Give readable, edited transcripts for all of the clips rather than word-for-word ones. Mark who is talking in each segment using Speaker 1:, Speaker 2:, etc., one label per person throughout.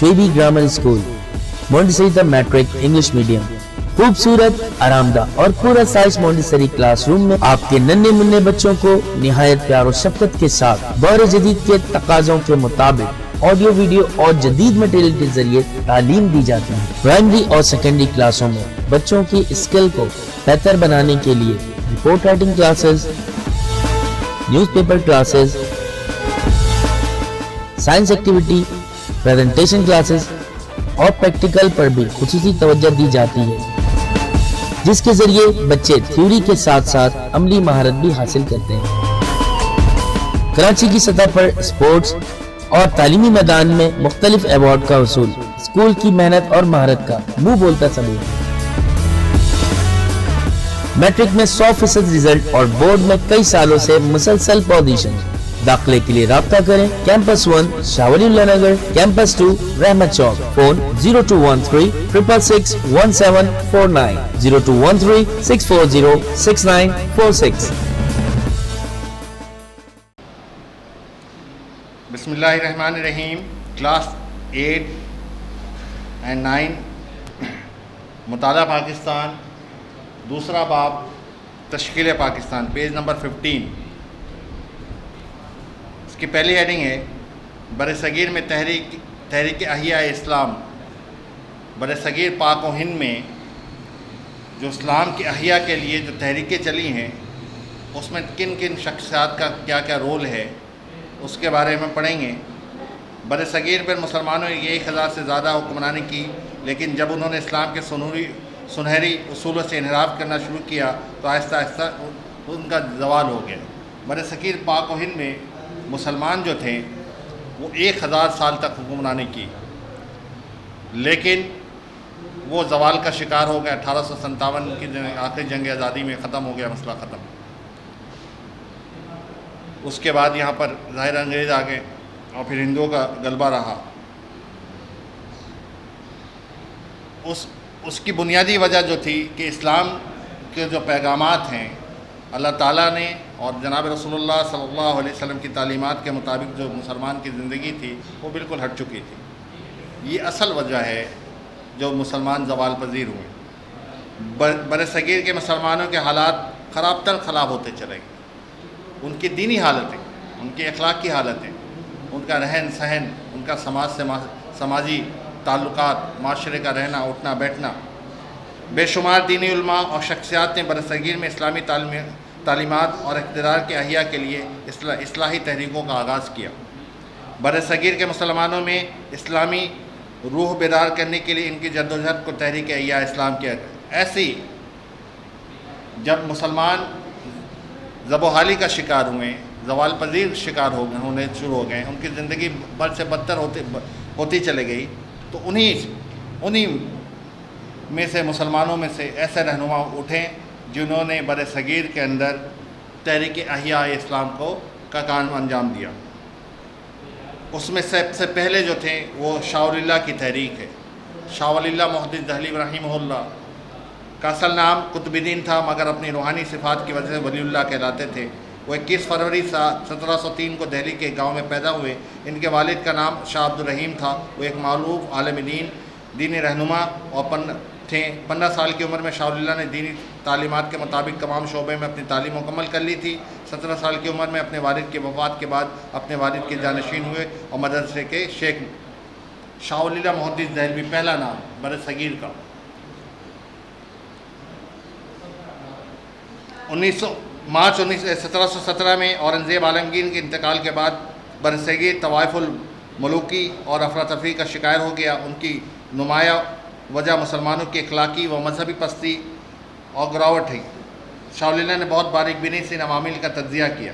Speaker 1: شعیبی grammar school, Montessori دا matric English medium, خوبصورت، آرام دہ اور پورا سائز مونٹیسری کلاس روم میں آپ کے ننھے منھے بچوں کو نہایت پیار و شفقت کے ساتھ دور جدید کے تقاضوں کے مطابق آڈیو ویڈیو اور جدید مٹیریل کے ذریعے تعلیم دی جاتی ہے۔ پرائمری اور سیکنڈری کلاسوں میں بچوں کی اسکل کو بہتر بنانے کے لیے report writing classes, news paper classes, science activity, presentation classes اور پریکٹیکل پر بھی خصوصی توجہ دی جاتی ہے، جس کے ذریعے بچے تھیوری کے ساتھ ساتھ عملی مہارت بھی حاصل کرتے ہیں۔ کراچی کی سطح پر اسپورٹس اور تعلیمی میدان میں مختلف ایوارڈ کا حصول اسکول کی محنت اور مہارت کا منہ بولتا ثبوت ہے۔ میٹرک میں 100% رزلٹ اور بورڈ میں کئی سالوں سے مسلسل پوزیشن۔ داخلے کے لیے رابطہ کریں کیمپس 1 شاہ ولی اللہ نگر، کیمپس 2 رحمت چوک، فون 0213 666 1749 0213 640 6946۔
Speaker 2: بسم اللہ الرحمن الرحیم۔ کلاس 8 and 9 مطالعہ پاکستان، دوسرا باب تشکیل پاکستان، پیج نمبر 15۔ اس کی پہلی ہیڈنگ ہے برصغیر میں تحریک احیاء اسلام۔ برصغیر پاک و ہند میں جو اسلام کی احیاء کے لیے جو تحریکیں چلی ہیں، اس میں کن کن شخصیات کا کیا کیا رول ہے، اس کے بارے میں پڑھیں گے۔ برصغیر پر مسلمانوں نے 1000 سے زیادہ حکمرانی کی، لیکن جب انہوں نے اسلام کے سنہری اصولوں سے انحراف کرنا شروع کیا تو آہستہ آہستہ ان کا زوال ہو گیا۔ برصغیر پاک و ہند میں مسلمان جو تھے وہ 1000 سال تک حکمرانی کی، لیکن وہ زوال کا شکار ہو گیا۔ 1857 کی آخری جنگ آزادی میں ختم ہو گیا، مسئلہ ختم۔ اس کے بعد یہاں پر ظاہر انگریز آ گئے اور پھر ہندوؤں کا غلبہ رہا۔ اس کی بنیادی وجہ جو تھی کہ اسلام کے جو پیغامات ہیں اللہ تعالیٰ نے اور جناب رسول اللہ صلی اللہ علیہ وسلم کی تعلیمات کے مطابق جو مسلمان کی زندگی تھی وہ بالکل ہٹ چکی تھی۔ یہ اصل وجہ ہے جو مسلمان زوال پذیر ہوئے۔ برصغیر کے مسلمانوں کے حالات خراب تر خراب ہوتے چلے گئے۔ ان کی دینی حالتیں، ان کی اخلاقی حالتیں، ان کا رہن سہن، ان کا سماجی تعلقات، معاشرے کا رہنا اٹھنا بیٹھنا، بے شمار دینی علماء اور شخصیات نے برصغیر میں اسلامی تعلیمات اور اقتدار کے احیاء کے لیے اصلاحی تحریکوں کا آغاز کیا۔ برصغیر کے مسلمانوں میں اسلامی روح بیدار کرنے کے لیے ان کی جدوجہد کو تحریک احیاء اسلام کیا گیا۔ ایسی جب مسلمان ذب و حالی کا شکار ہوئے، زوال پذیر شکار ہونے شروع ہو گئے، ان کی زندگی بد سے بدتر ہوتی چلے گئی، تو انہی میں سے مسلمانوں میں سے ایسے رہنما اٹھے جنہوں نے برصغیر کے اندر تحریک احیاء اسلام کا کام انجام دیا۔ اس میں سب سے پہلے جو تھے وہ شاہ ولی اللہ کی تحریک ہے۔ شاہ ولی اللہ محدث دہلوی رحمہ اللہ کا اصل نام قطب الدین تھا، مگر اپنی روحانی صفات کی وجہ سے ولی اللہ کہلاتے تھے۔ وہ 21 فروری 1703 کو دہلی کے گاؤں میں پیدا ہوئے۔ ان کے والد کا نام شاہ عبد الرحیم تھا۔ وہ ایک معروف عالم دینی رہنما اور تھے۔ 15 سال کی عمر میں شاہ ولی اللہ نے دینی تعلیمات کے مطابق تمام شعبے میں اپنی تعلیم مکمل کر لی تھی۔ 17 سال کی عمر میں اپنے والد کی وفات کے بعد اپنے والد کے جانشین ہوئے اور مدرسے کے شیخ۔ شاہ ولی اللہ محدث دہلوی پہلا نام برصغیر کا۔ 17 مارچ 1717 میں اورنگزیب عالمگیر کے انتقال کے بعد برصغیر طوائف الملوکی اور افراتفری کا شکار ہو گیا۔ ان کی نمایاں وجہ مسلمانوں کی اخلاقی و مذہبی پستی اور گراوٹ ہے۔ شاہ ولی اللہ نے بہت باریک بینی سے ان عوامل کا تجزیہ کیا۔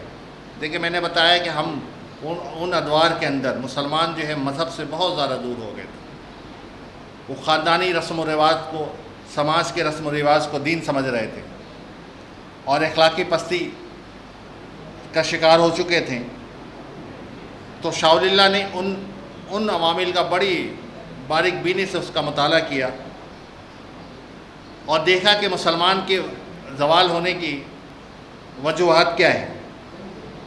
Speaker 2: دیکھیں، میں نے بتایا کہ ہم ان ادوار کے اندر مسلمان جو ہے مذہب سے بہت زیادہ دور ہو گئے تھے۔ وہ خاندانی رسم و رواج کو، سماج کے رسم و رواج کو دین سمجھ رہے تھے اور اخلاقی پستی کا شکار ہو چکے تھے۔ تو شاہ ولی اللہ نے ان عوامل کا بڑی باریک بینی سے اس کا مطالعہ کیا اور دیکھا کہ مسلمان کے زوال ہونے کی وجوہات کیا ہے۔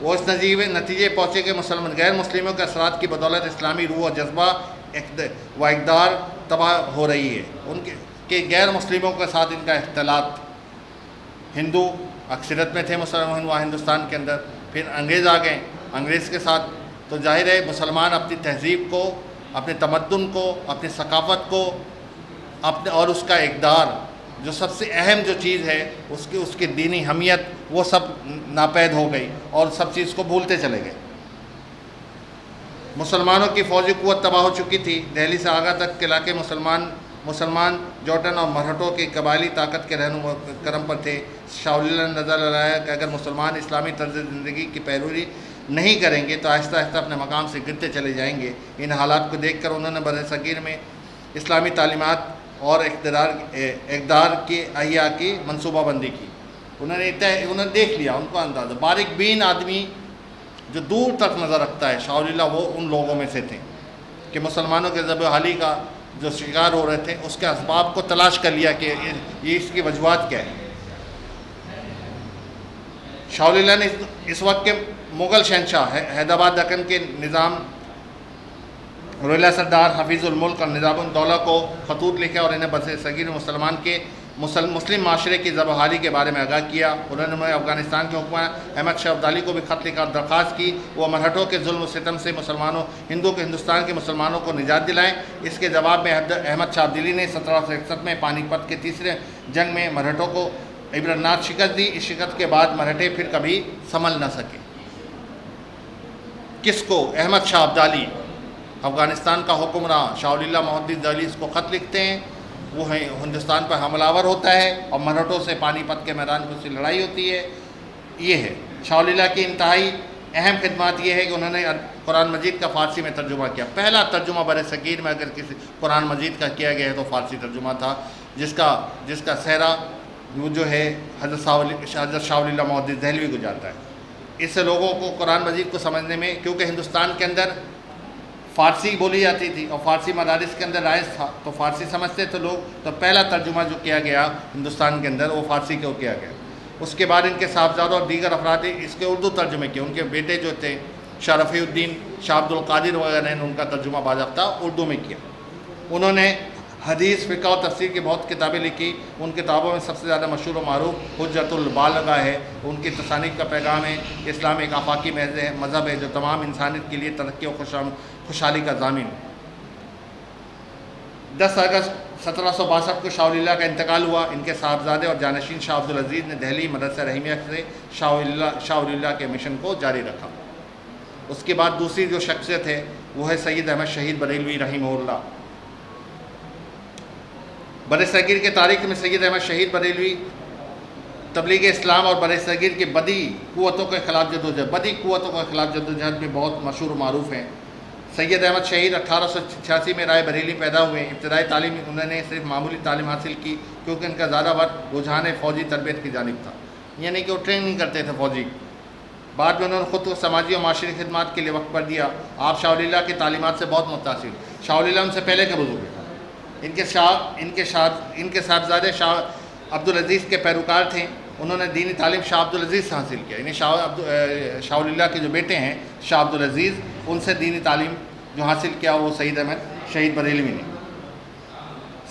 Speaker 2: وہ اس نتیجے پہنچے کہ غیر مسلموں کے اثرات کی بدولت اسلامی روح اور جذبہ و اقدار تباہ ہو رہی ہے، ان کے غیر مسلموں کے ساتھ ان کا اختلاط، ہندو اکثریت میں تھے مسلمان ہندوستان کے اندر، پھر انگریز آ گئے، انگریز کے ساتھ تو ظاہر ہے مسلمان اپنی تہذیب کو، اپنے تمدن کو، اپنی ثقافت کو، اور اس کا اقدار، جو سب سے اہم جو چیز ہے اس کی دینی حمیت، وہ سب ناپید ہو گئی اور سب چیز کو بھولتے چلے گئے۔ مسلمانوں کی فوجی قوت تباہ ہو چکی تھی، دہلی سے آگرہ تک کے علاقے مسلمان جوٹن اور مرہٹوں کی قبائلی طاقت کے رہنما کرم پر تھے۔ شاہ ولی اللہ نے نظر لگایا کہ اگر مسلمان اسلامی طرز زندگی کی پیروی نہیں کریں گے تو آہستہ آہستہ اپنے مقام سے گرتے چلے جائیں گے۔ ان حالات کو دیکھ کر انہوں نے بر صغیر میں اسلامی تعلیمات اور اقدار کی احیاء کی منصوبہ بندی کی۔ انہوں نے دیکھ لیا، ان کو اندازہ، باریک بین آدمی جو دور تک نظر رکھتا ہے، شاہ ولی اللہ وہ ان لوگوں میں سے تھے کہ مسلمانوں کے ذبح حالی کا جو شکار ہو رہے تھے اس کے اسباب کو تلاش کر لیا کہ یہ اس کی وجوہات کیا ہے۔ شاہ ولی اللہ نے اس وقت کے مغل شہنشاہ حیدرآباد دکن کے نظام رویلا سردار حفیظ الملک اور نظام الدولہ کو خطوط لکھے اور انہیں بر صغیر مسلم معاشرے کی ذبح حالی کے بارے میں آگاہ کیا۔ انہوں نے افغانستان کے حکمراں احمد شاہ ابدالی کو بھی خط لکھا اور درخواست کی وہ مرہٹوں کے ظلم و ستم سے ہندوستان کے مسلمانوں کو نجات دلائیں۔ اس کے جواب میں احمد شاہ ابدالی نے 1761 میں پانی پت کے تیسرے جنگ میں مرہٹوں کو عبرتناک شکست دی۔ اس شکست کے بعد مرہٹے پھر کبھی سنبھل نہ سکے۔ کس کو؟ احمد شاہ ابدالی، افغانستان کا حکمراں شاہ ولی اللہ محدث دہلوی اس کو خط لکھتے ہیں، وہ ہندوستان پر حملہ آور ہوتا ہے اور مرہٹوں سے پانی پت کے میدان میں اس سے لڑائی ہوتی ہے۔ یہ ہے شاہ ولی اللہ کی انتہائی اہم خدمات۔ یہ ہے کہ انہوں نے قرآن مجید کا فارسی میں ترجمہ کیا۔ پہلا ترجمہ بر صغیر میں اگر کسی قرآن مجید کا کیا گیا ہے تو فارسی ترجمہ تھا، جس کا سہرا وہ جو ہے حضرت شاہ ولی اللہ محدث دہلوی کو جاتا ہے۔ اس سے لوگوں کو قرآن مجید کو سمجھنے میں، کیونکہ ہندوستان کے اندر فارسی بولی جاتی تھی اور فارسی مدارس کے اندر رائج تھا تو فارسی سمجھتے تھے لوگ، تو پہلا ترجمہ جو کیا گیا ہندوستان کے اندر وہ فارسی کو کیا گیا۔ اس کے بعد ان کے صاحبزادوں اور دیگر افراد اس کے اردو ترجمے کیے۔ ان کے بیٹے جو تھے شاہ رفیع الدین، شاہ عبد القادر وغیرہ نے ان کا ترجمہ باضابطہ اردو میں کیا۔ انہوں نے حدیث، فقہ اور تفسیر کی بہت کتابیں لکھی۔ ان کتابوں میں سب سے زیادہ مشہور و معروف حجت البالغہ ہے۔ ان کی تصانیف کا پیغام ہے اسلام ایک آفاقی مذہب ہے جو تمام انسانیت کے لیے ترقی اور خوشحالی کا ضامن۔ 10 اگست 1762 کو شاہ ولی اللہ کا انتقال ہوا۔ ان کے صاحبزادے اور جانشین شاہ عبدالعزیز نے دہلی مدرسہ رحیمیہ سے شاہ ولی اللہ کے مشن کو جاری رکھا۔ اس کے بعد دوسری جو شخصیت ہے وہ ہے سید احمد شہید بریلوی رحمہ اللہ۔ بر صغیر کے تاریخ میں سید احمد شہید بریلوی تبلیغ اسلام اور بر صغیر کی بدی قوتوں کے خلاف جدوجہد میں بہت مشہور و معروف ہیں۔ سید احمد شہید 1886 میں رائے بریلی پیدا ہوئے۔ ابتدائی تعلیم انہوں نے صرف معمولی تعلیم حاصل کی کیونکہ ان کا زیادہ وقت رجحان فوجی تربیت کی جانب تھا، یعنی کہ وہ ٹرین نہیں کرتے تھے فوجی۔ بعد میں انہوں نے خود کو سماجی اور معاشرتی خدمات کے لیے وقف کر دیا۔ آپ شاہ ولی اللہ کی تعلیمات سے بہت متاثر۔ شاہ ولی اللہ ان سے پہلے کے بزرگ ہیں۔ ان کے صاحبزادے شاہ عبدالعزیز کے پیروکار تھے۔ انہوں نے دینی تعلیم شاہ عبدالعزیز سے حاصل کیا، یعنی شاہ ولی اللہ کے جو بیٹے ہیں شاہ عبدالعزیز، ان سے دینی تعلیم جو حاصل کیا وہ سید احمد شہید بریلوی نے۔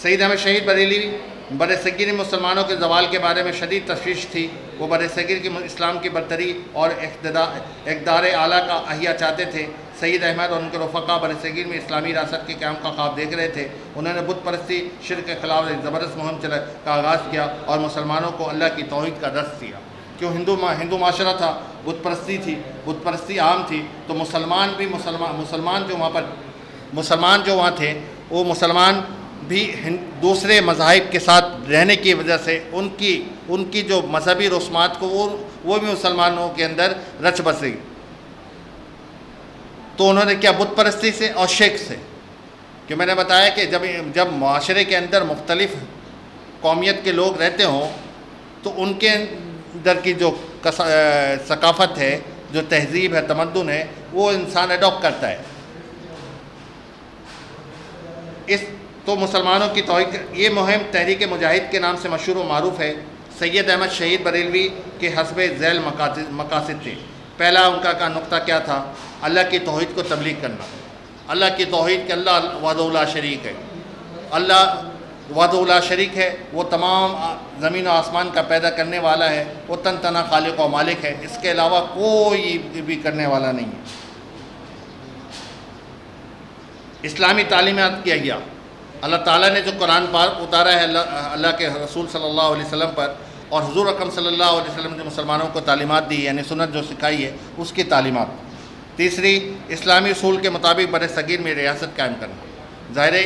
Speaker 2: سید احمد شہید بریلوی بر صغیر میں مسلمانوں کے زوال کے بارے میں شدید تشویش تھی۔ وہ بر صغیر کی اسلام کی برتری اور اقدار اعلیٰ کا احیا چاہتے تھے۔ سید احمد اور ان کے رفقا بر صغیر میں اسلامی ریاست کے قیام کا خواب دیکھ رہے تھے۔ انہوں نے بت پرستی، شرک کے خلاف ایک زبردست مہم کا آغاز کیا اور مسلمانوں کو اللہ کی توحید کا درس دیا۔ کیوں؟ ہندو معاشرہ تھا، بت پرستی تھی، بت پرستی عام تھی، تو مسلمان جو وہاں تھے وہ مسلمان بھی دوسرے مذاہب کے ساتھ رہنے کی وجہ سے ان کی جو مذہبی رسومات کو وہ بھی مسلمانوں کے اندر رچ بس گئی۔ تو انہوں نے کیا؟ بت پرستی سے اور شرک سے، کہ میں نے بتایا کہ جب معاشرے کے اندر مختلف قومیت کے لوگ رہتے ہوں تو ان کے اندر کی جو ثقافت ہے، جو تہذیب ہے، تمدن ہے، وہ انسان اڈاپٹ کرتا ہے۔ تو مسلمانوں کی توحید، یہ مہم تحریک مجاہد کے نام سے مشہور و معروف ہے۔ سید احمد شہید بریلوی کے حسب ذیل مقاصد تھے۔ پہلا ان کا نقطہ کیا تھا؟ اللہ کی توحید کو تبلیغ کرنا، اللہ کی توحید کہ اللہ وحدہ لا شریک ہے، اللہ وحدہ لا شریک ہے، وہ تمام زمین و آسمان کا پیدا کرنے والا ہے، وہ تن تنہا خالق و مالک ہے، اس کے علاوہ کوئی بھی کرنے والا نہیں ہے۔ اسلامی تعلیمات کی احیا، اللہ تعالیٰ نے جو قرآن پاک اتارا ہے اللہ کے رسول صلی اللہ علیہ وسلم پر، اور حضور اکرم صلی اللہ علیہ وسلم نے مسلمانوں کو تعلیمات دی، یعنی سنت جو سکھائی ہے اس کی تعلیمات۔ تیسری، اسلامی اصول کے مطابق بر صغیر میں ریاست قائم کرنا۔ ظاہر ہے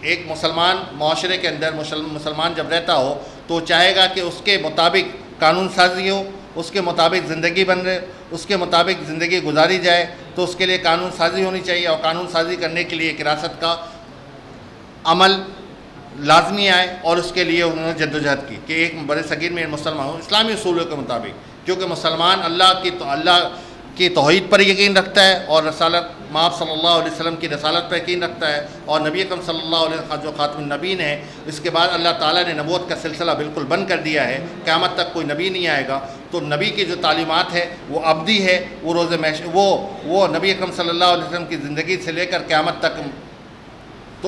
Speaker 2: ایک مسلمان معاشرے کے اندر مسلمان جب رہتا ہو تو چاہے گا کہ اس کے مطابق قانون سازی ہو، اس کے مطابق زندگی بن رہے، اس کے مطابق زندگی گزاری جائے، تو اس کے لیے قانون سازی ہونی چاہیے، اور قانون سازی کرنے کے لیے ایک ریاست کا عمل لازمی آئے، اور اس کے لیے انہوں نے جدوجہد کی کہ ایک بر صغیر میں مسلمان ہوں اسلامی اصولوں کے مطابق، کیونکہ مسلمان اللہ کی توحید پر یقین رکھتا ہے، اور رسالت مآب صلی اللہ علیہ وسلم کی رسالت پر یقین رکھتا ہے، اور نبی اکرم صلی اللہ علیہ وسلم جو خاتم النبیین ہے، اس کے بعد اللہ تعالیٰ نے نبوت کا سلسلہ بالکل بند کر دیا ہے، قیامت تک کوئی نبی نہیں آئے گا، تو نبی کی جو تعلیمات ہے وہ ابدی ہے، وہ نبی اکرم صلی اللہ علیہ وسلم کی زندگی سے لے کر قیامت تک۔ تو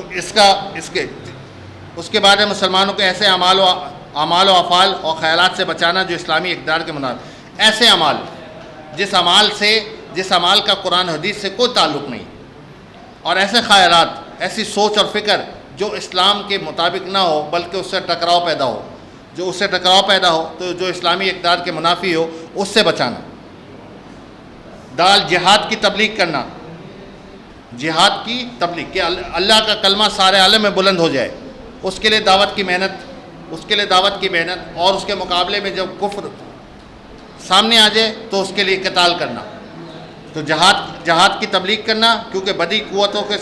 Speaker 2: اس کے بعد مسلمانوں کے ایسے اعمال و افعال اور خیالات سے بچانا جو اسلامی اقدار کے مناسب، ایسے اعمال جس عمال کا قرآن حدیث سے کوئی تعلق نہیں، اور ایسے خیالات، ایسی سوچ اور فکر جو اسلام کے مطابق نہ ہو بلکہ اس سے ٹکراؤ پیدا ہو، تو جو اسلامی اقدار کے منافی ہو اس سے بچانا۔ جہاد کی تبلیغ کرنا، جہاد کی تبلیغ کہ اللہ کا کلمہ سارے عالم میں بلند ہو جائے، اس کے لیے دعوت کی محنت، اور اس کے مقابلے میں جب کفر سامنے آ جائے تو اس کے لیے قتال کرنا۔ تو جہاد کی تبلیغ کرنا، کیونکہ بدی قوتوں کے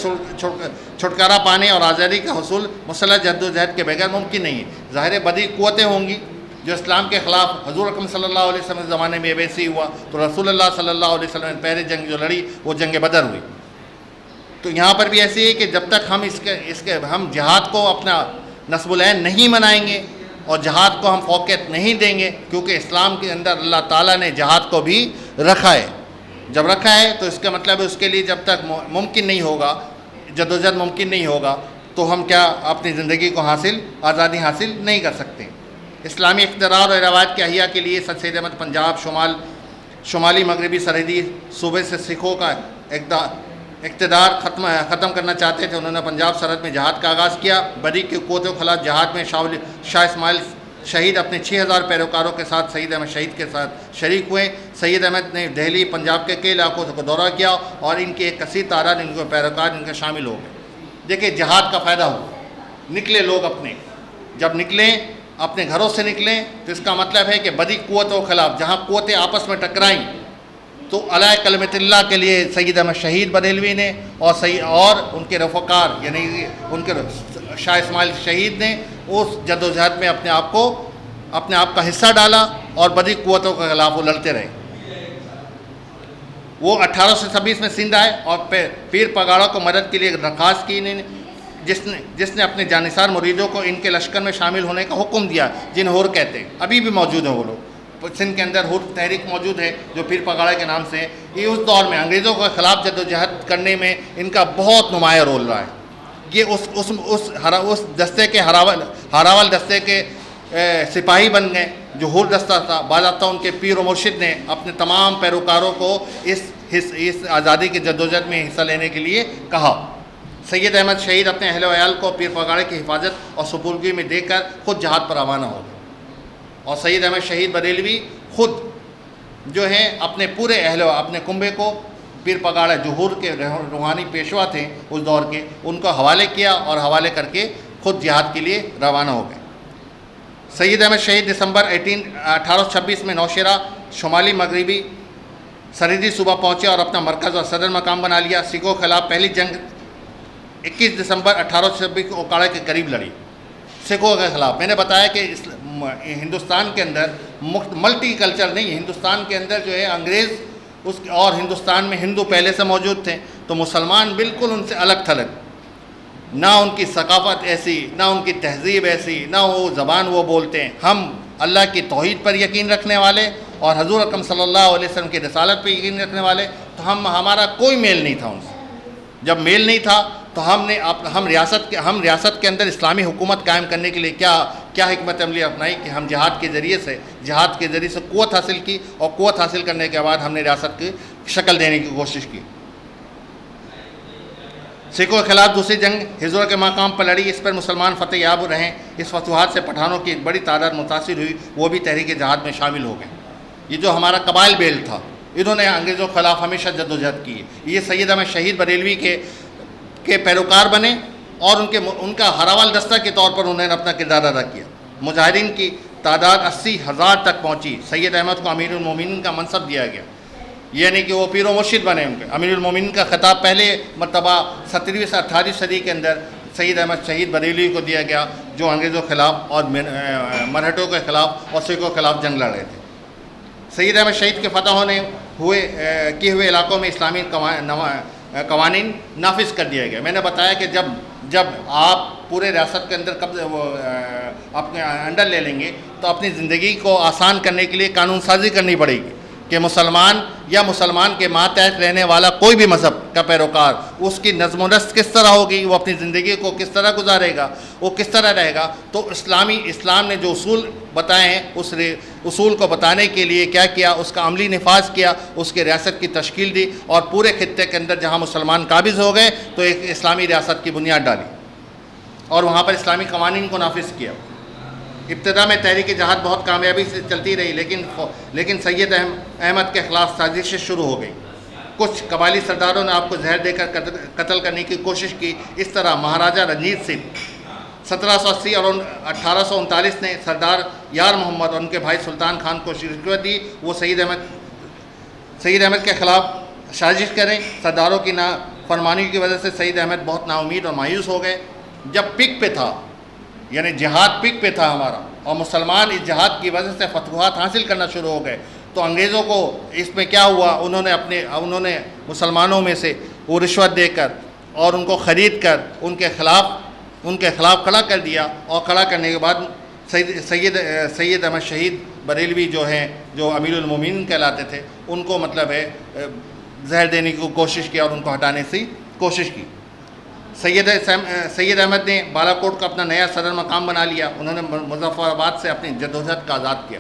Speaker 2: چھٹکارا پانے اور آزادی کا حصول مسلح جد و جہد کے بغیر ممکن نہیں ہے۔ ظاہر بدی قوتیں ہوں گی جو اسلام کے خلاف حضور اکرم صلی اللہ علیہ وسلم کے زمانے میں ویسے ہوا، تو رسول اللہ صلی اللہ علیہ وسلم نے پہلے جنگ جو لڑی وہ جنگ بدر ہوئی۔ تو یہاں پر بھی ایسی ہے کہ جب تک ہم جہاد کو اپنا نصب العین نہیں منائیں گے اور جہاد کو ہم فوقیت نہیں دیں گے، کیونکہ اسلام کے اندر اللہ تعالیٰ نے جہاد کو بھی رکھا ہے، جب رکھا ہے تو اس کا مطلب ہے اس کے لیے جب تک ممکن نہیں ہوگا، جدوجہد ممکن نہیں ہوگا، تو ہم کیا اپنی زندگی کو آزادی حاصل نہیں کر سکتے۔ اسلامی اقتدار اور روایت کے احیاء کے لیے سید احمد پنجاب شمالی مغربی سرحدی صوبے سے سکھوں کا اقتدار ختم کرنا چاہتے تھے۔ انہوں نے پنجاب سرحد میں جہاد کا آغاز کیا۔ بدی کے قوتوں کے خلاف جہاد میں شاہ اسماعیل شہید اپنے 6000 پیروکاروں کے ساتھ سید احمد شہید کے ساتھ شریک ہوئے۔ سید احمد نے دہلی، پنجاب کے کئی علاقوں کو دورہ کیا، اور ان کی ایک کثیر تعداد ان کے پیروکار ان کے شامل ہو گئے۔ دیکھیں جہاد کا فائدہ ہو، نکلے لوگ جب نکلیں اپنے گھروں سے نکلیں، تو اس کا مطلب ہے کہ بدی قوتوں کے خلاف جہاں قوتیں آپس میں ٹکرائیں تو علیٰ کلمت اللہ کے لیے سید احمد شہید بریلوی نے اور ان کے رفقار یعنی ان کے شاہ اسماعیل شہید نے اس جد و جہد میں اپنے آپ کا حصہ ڈالا، اور بدی قوتوں کے خلاف وہ لڑتے رہے۔ وہ 1826 میں سندھ آئے اور پیر پگاڑوں کو مدد کے لیے درخواست کی، جس نے اپنے جانثار مریدوں کو ان کے لشکر میں شامل ہونے کا حکم دیا، جن ہور کہتے ہیں، ابھی بھی موجود ہیں وہ لوگ۔ سندھ کے اندر ہور تحریک موجود ہے جو پیر پگاڑا کے نام سے ہے۔ یہ اس دور میں انگریزوں کے خلاف جد و جہد کرنے میں ان کا بہت نمایاں رول رہا ہے۔ یہ اس دستے کے ہراول دستے کے سپاہی بن گئے جو ہور دستہ تھا۔ باضابطہ ان کے پیر و مرشد نے اپنے تمام پیروکاروں کو اس آزادی کے جد و جہد میں حصہ لینے کے لیے کہا۔ سید احمد شہید اپنے اہل و عیال کو پیر پگاڑے کی حفاظت اور سپردگی میں دے کر خود جہاد پر روانہ ہو گئے، اور سید احمد شہید بریلوی خود جو ہیں اپنے پورے اپنے کنبے کو پیر پگاڑا جوہر کے روحانی پیشوا تھے اس دور کے، ان کو حوالے کیا، اور حوالے کر کے خود جہاد کے لیے روانہ ہو گئے۔ سید احمد شہید دسمبر 1826 میں نوشہرہ شمالی مغربی سرحدی صوبہ پہنچے اور اپنا مرکز اور صدر مقام بنا لیا۔ سکھوں کے خلاف پہلی جنگ 21 دسمبر 1826 کو اوکاڑے کے قریب لڑی سکھوں کے خلاف۔ میں نے بتایا کہ ہندوستان کے اندر ملٹی کلچر نہیں ہے، ہندوستان کے اندر جو ہے انگریز اور ہندوستان میں ہندو پہلے سے موجود تھے، تو مسلمان بالکل ان سے الگ تھلگ، نہ ان کی ثقافت ایسی، نہ ان کی تہذیب ایسی، نہ وہ زبان وہ بولتے ہیں۔ ہم اللہ کی توحید پر یقین رکھنے والے اور حضور اکرم صلی اللہ علیہ وسلم کی رسالت پر یقین رکھنے والے، تو ہمارا کوئی میل نہیں تھا ان سے۔ جب میل نہیں تھا تو ہم ریاست کے اندر اسلامی حکومت قائم کرنے کے لیے کیا حکمت عملی اپنائی کہ ہم جہاد کے ذریعے سے قوت حاصل کی، اور قوت حاصل کرنے کے بعد ہم نے ریاست کی شکل دینے کی کوشش کی۔ سکھوں کے خلاف دوسری جنگ ہجروں کے مقام پر لڑی، اس پر مسلمان فتح یاب رہیں۔ اس فتوحات سے پٹھانوں کی ایک بڑی تعداد متاثر ہوئی، وہ بھی تحریک جہاد میں شامل ہو گئے۔ یہ جو ہمارا قبائل بیل تھا، انہوں نے انگریزوں کے خلاف ہمیشہ جدوجہد کی۔ یہ سید احمد شہید بریلوی کے پیروکار بنے، اور ان کا ہراول دستہ کے طور پر انہوں نے اپنا کردار ادا کیا۔ مجاہدین کی تعداد 80,000 تک پہنچی۔ سید احمد کو امیر المومنین کا منصب دیا گیا، یعنی کہ وہ پیر و مرشد بنے۔ ان کے امیر المومنین کا خطاب پہلے مرتبہ 17ویں سے 18ویں صدی کے اندر سید احمد شہید بریلوی کو دیا گیا، جو انگریزوں کے خلاف اور مرہٹوں کے خلاف اور سکھوں کے خلاف جنگ لڑ رہے تھے۔ سید احمد شہید کے فتح کیے ہوئے علاقوں میں اسلامی قوانین نافذ کر دیا گیا۔ میں نے بتایا کہ جب آپ پورے ریاست کے اندر اپنے انڈر لے لیں گے تو اپنی زندگی کو آسان کرنے کے لیے قانون سازی کرنی پڑے گی کہ مسلمان کے ماتحت رہنے والا کوئی بھی مذہب کا پیروکار، اس کی نظم و نسق کس طرح ہوگی، وہ اپنی زندگی کو کس طرح گزارے گا، وہ کس طرح رہے گا۔ تو اسلام نے جو اصول بتائے ہیں، اس اصول کو بتانے کے لیے کیا کیا، اس کا عملی نفاذ کیا، اس کے ریاست کی تشکیل دی، اور پورے خطے کے اندر جہاں مسلمان قابض ہو گئے تو ایک اسلامی ریاست کی بنیاد ڈالی، اور وہاں پر اسلامی قوانین کو نافذ کیا۔ ابتدا میں تحریک جہاد بہت کامیابی سے چلتی رہی، لیکن سید احمد کے خلاف سازشیں شروع ہو گئی۔ کچھ قبائلی سرداروں نے آپ کو زہر دے کر قتل کرنے کی کوشش کی۔ اس طرح مہاراجہ رنجیت سنگھ 1780 اور 1839 نے سردار یار محمد اور ان کے بھائی سلطان خان کو رشوت دی، وہ سید احمد کے خلاف سازش کریں۔ سرداروں کی نافرمانی کی وجہ سے سید احمد بہت نا امید اور مایوس ہو گئے۔ جب پک پہ تھا، یعنی جہاد پک پہ تھا ہمارا، اور مسلمان اس جہاد کی وجہ سے فتوحات حاصل کرنا شروع ہو گئے، تو انگریزوں کو اس میں کیا ہوا، انہوں نے مسلمانوں میں سے وہ رشوت دے کر اور ان کو خرید کر ان کے خلاف کھڑا کر دیا، اور کھڑا کرنے کے بعد سید احمد شہید بریلوی جو امیر المومنین کہلاتے تھے، ان کو زہر دینے کی کوشش کی اور ان کو ہٹانے کی کوشش کی۔ سید احمد نے بالا کوٹ کو اپنا نیا صدر مقام بنا لیا۔ انہوں نے مظفر آباد سے اپنی جدوجہد کا آزاد کیا۔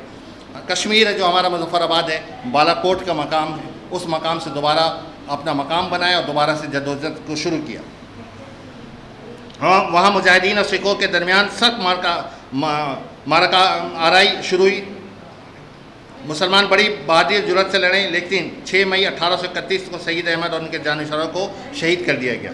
Speaker 2: کشمیر جو ہمارا مظفر آباد ہے، بالا کوٹ کا مقام ہے، اس مقام سے دوبارہ اپنا مقام بنایا اور دوبارہ سے جدوجہد کو شروع کیا۔ وہاں مجاہدین اور سکھوں کے درمیان سخت معرکہ آرائی شروع ہوئی۔ مسلمان بڑی بہادری جرأت سے لڑے، لیکن 6 مئی 1831 کو سید احمد اور ان کے جانشینوں کو شہید کر دیا گیا۔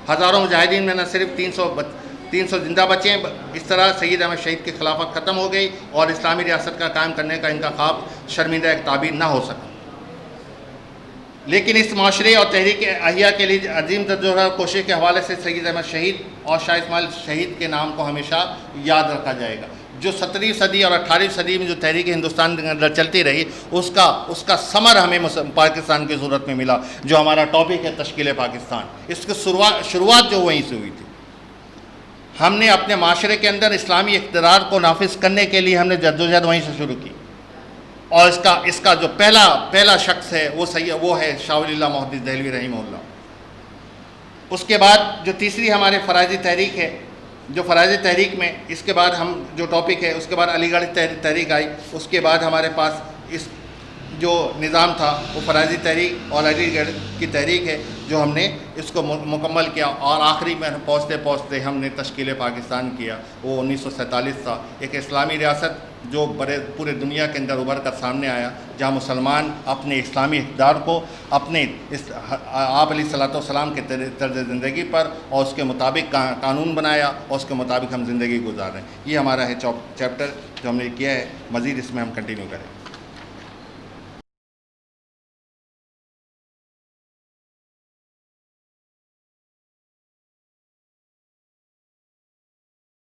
Speaker 2: ہزاروں مجاہدین میں نہ صرف 300 زندہ بچے ہیں۔ اس طرح سید احمد شہید کی خلافت ختم ہو گئی، اور اسلامی ریاست کا قائم کرنے کا ان کا خواب شرمندہ ایک تعبیر نہ ہو سکا۔ لیکن اس معاشرے اور تحریک احیاء کے لیے عظیم جدوجہد کوشش کے حوالے سے سید احمد شہید اور شاہ اسماعیل شہید کے نام کو ہمیشہ یاد رکھا جائے گا۔ جو 17ویں صدی اور 18ویں صدی میں جو تحریک ہندوستان کے اندر چلتی رہی، اس کا ثمر ہمیں پاکستان کی صورت میں ملا، جو ہمارا ٹاپک ہے تشکیل پاکستان۔ اس کی شروعات جو وہیں سے ہوئی تھی۔ ہم نے اپنے معاشرے کے اندر اسلامی اقتدار کو نافذ کرنے کے لیے ہم نے جدوجہد وہیں سے شروع کی، اور اس کا جو پہلا شخص ہے وہ ہے شاہ ولی اللہ محدث دہلوی رحمہ اللہ۔ اس کے بعد جو تیسری ہمارے فرائضی تحریک ہے، جو فرائضی تحریک میں اس کے بعد ہم جو ٹاپک ہے، اس کے بعد علی گڑھ تحریک آئی۔ اس کے بعد ہمارے پاس اس جو نظام تھا وہ فرائضی تحریک اور علی گڑھ کی تحریک ہے، جو ہم نے اس کو مکمل کیا، اور آخری میں پہنچتے ہم نے تشکیل پاکستان کیا۔ وہ 1947 تھا، ایک اسلامی ریاست جو پورے دنیا کے اندر ابھر کر سامنے آیا، جہاں مسلمان اپنے اسلامی اقتدار کو اپنے آپ علیہ الصلوۃ والسلام کے طرز زندگی پر اور اس کے مطابق قانون بنایا، اور اس کے مطابق ہم زندگی گزار رہے ہیں۔ یہ ہمارا ہے چیپٹر جو ہم نے کیا ہے، مزید اس میں ہم کنٹینیو کریں۔